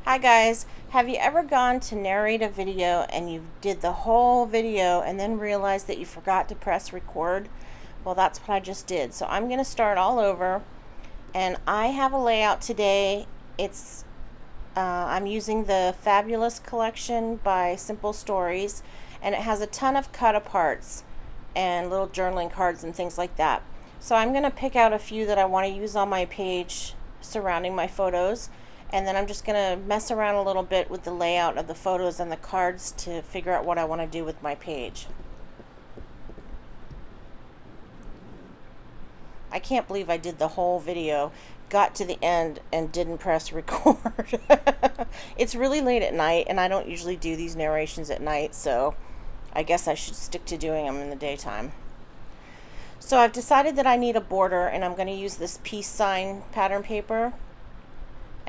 Hi guys, have you ever gone to narrate a video and you did the whole video and then realized that you forgot to press record? Well, that's what I just did. So I'm going to start all over, and I have a layout today. I'm using the Fabulous collection by Simple Stories, and it has a ton of cut aparts and little journaling cards and things like that. So I'm going to pick out a few that I want to use on my page surrounding my photos, and then I'm just going to mess around a little bit with the layout of the photos and the cards to figure out what I want to do with my page. I can't believe I did the whole video, got to the end, and didn't press record. It's really late at night, and I don't usually do these narrations at night, so I guess I should stick to doing them in the daytime. So I've decided that I need a border, and I'm going to use this peace sign pattern paper.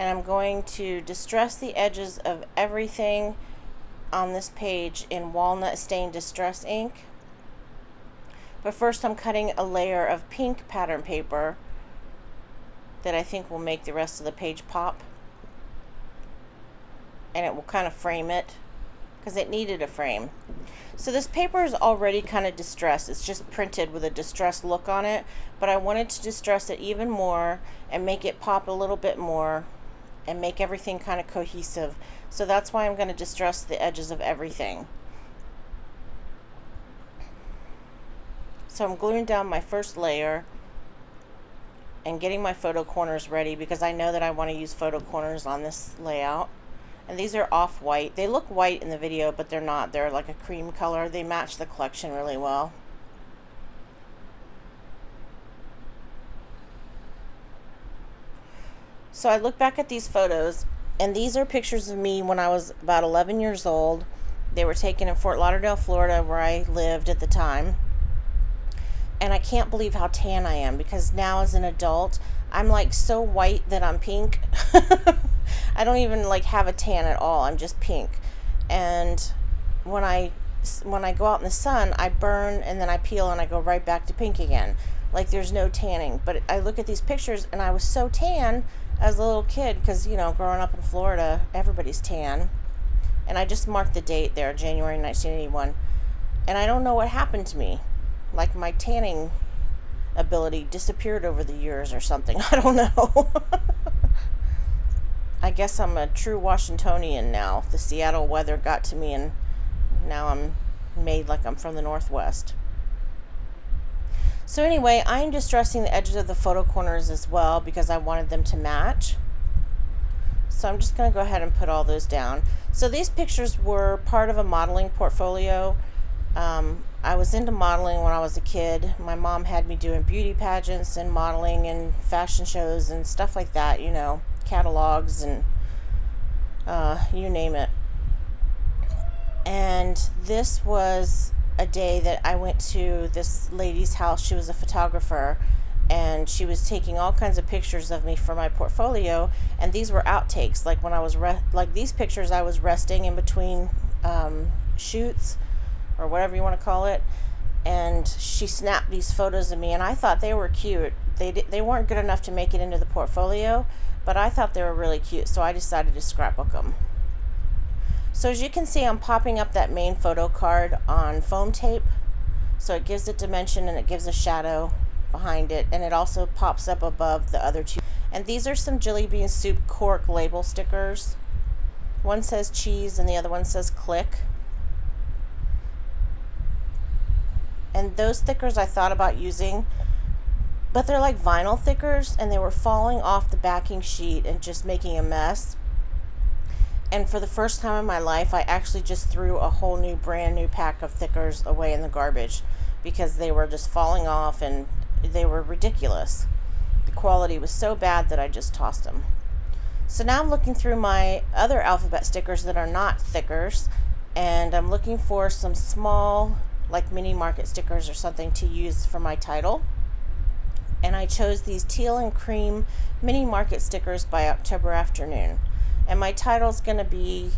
And I'm going to distress the edges of everything on this page in walnut stained distress ink. But first I'm cutting a layer of pink pattern paper that I think will make the rest of the page pop. And it will kind of frame it, because it needed a frame. So this paper is already kind of distressed. It's just printed with a distressed look on it, but I wanted to distress it even more and make it pop a little bit more and make everything kind of cohesive. So that's why I'm going to distress the edges of everything. So I'm gluing down my first layer and getting my photo corners ready, because I know that I want to use photo corners on this layout. And these are off-white. They look white in the video, but they're not. They're like a cream color. They match the collection really well. So I look back at these photos, and these are pictures of me when I was about 11 years old. They were taken in Fort Lauderdale, Florida, where I lived at the time. And I can't believe how tan I am, because now as an adult, I'm like so white that I'm pink. I don't even like have a tan at all. I'm just pink. And when I go out in the sun, I burn and then I peel and I go right back to pink again. Like there's no tanning. But I look at these pictures and I was so tan as a little kid, because, you know, growing up in Florida, everybody's tan. And I just marked the date there, January 1981. And I don't know what happened to me. Like my tanning ability disappeared over the years or something. I don't know. I guess I'm a true Washingtonian now. The Seattle weather got to me, and now I'm made like I'm from the Northwest. So anyway, I'm distressing the edges of the photo corners as well, because I wanted them to match. So I'm just going to go ahead and put all those down. So these pictures were part of a modeling portfolio. I was into modeling when I was a kid. My mom had me doing beauty pageants and modeling and fashion shows and stuff like that, you know, catalogs and you name it. And this was a day that I went to this lady's house. She was a photographer, and she was taking all kinds of pictures of me for my portfolio, and these were outtakes. Like when I was like these pictures, I was resting in between shoots, or whatever you want to call it, and she snapped these photos of me, and I thought they were cute. They weren't good enough to make it into the portfolio, but I thought they were really cute, so I decided to scrapbook them. So as you can see, I'm popping up that main photo card on foam tape, so it gives it dimension and it gives a shadow behind it, and it also pops up above the other two. And these are some Jelly Bean Soup cork label stickers. One says cheese and the other one says click. And those stickers I thought about using, but they're like vinyl stickers, and they were falling off the backing sheet and just making a mess. And for the first time in my life, I actually just threw a whole new brand new pack of stickers away in the garbage, because they were just falling off and they were ridiculous. The quality was so bad that I just tossed them. So now I'm looking through my other alphabet stickers that are not stickers, and I'm looking for some small, like mini market stickers or something to use for my title. And I chose these teal and cream mini market stickers by October Afternoon. And my title's going to be,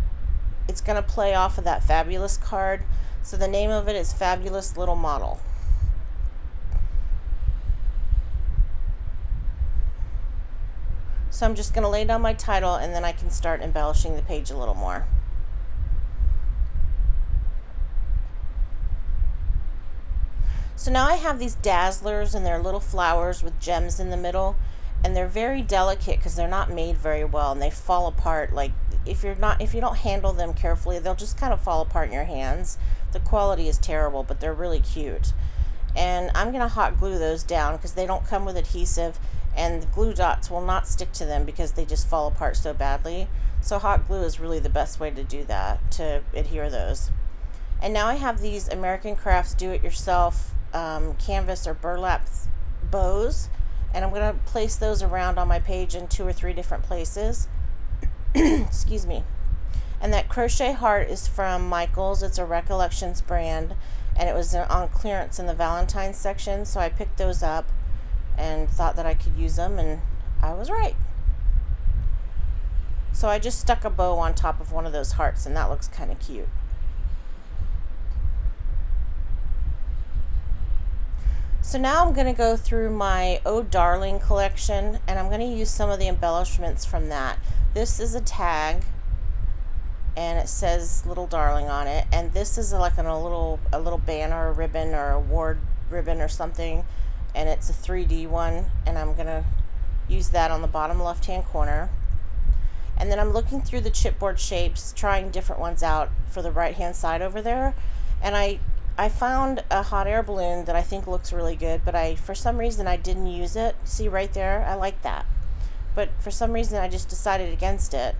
it's going to play off of that Fabulous card. So the name of it is Fabulous Little Model. So I'm just going to lay down my title, and then I can start embellishing the page a little more. So now I have these dazzlers, and they're little flowers with gems in the middle, and they're very delicate because they're not made very well, and they fall apart. Like if you don't handle them carefully, they'll just kind of fall apart in your hands. The quality is terrible, but they're really cute. And I'm going to hot glue those down because they don't come with adhesive, and the glue dots will not stick to them because they just fall apart so badly. So hot glue is really the best way to do that, to adhere those. And now I have these American Crafts do-it-yourself canvas or burlap bows, and I'm going to place those around on my page in 2 or 3 different places. Excuse me. And that crochet heart is from Michaels. It's a Recollections brand, and it was on clearance in the Valentine's section, so I picked those up and thought that I could use them, and I was right. So I just stuck a bow on top of one of those hearts, and that looks kind of cute. So now I'm going to go through my Oh Darling collection, and I'm going to use some of the embellishments from that. This is a tag, and it says Little Darling on it, and this is like a little banner or ribbon or award ribbon or something, and it's a 3D one, and I'm going to use that on the bottom left hand corner. And then I'm looking through the chipboard shapes, trying different ones out for the right hand side over there, and I found a hot air balloon that I think looks really good, but for some reason I didn't use it. See right there? I like that. But for some reason I just decided against it.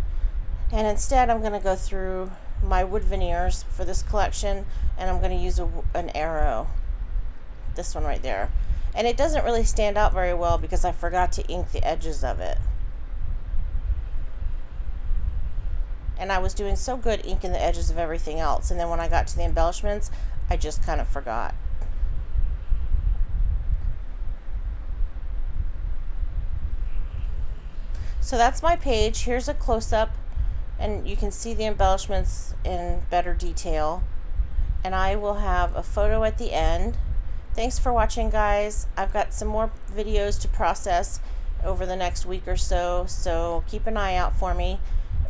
And instead I'm going to go through my wood veneers for this collection, and I'm going to use an arrow. This one right there. And it doesn't really stand out very well because I forgot to ink the edges of it. And I was doing so good inking the edges of everything else, and then when I got to the embellishments, I just kind of forgot. So that's my page. Here's a close-up, and you can see the embellishments in better detail. And I will have a photo at the end. Thanks for watching, guys. I've got some more videos to process over the next week or so, so keep an eye out for me.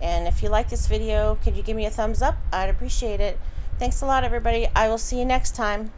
And if you like this video, could you give me a thumbs up? I'd appreciate it. Thanks a lot, everybody. I will see you next time.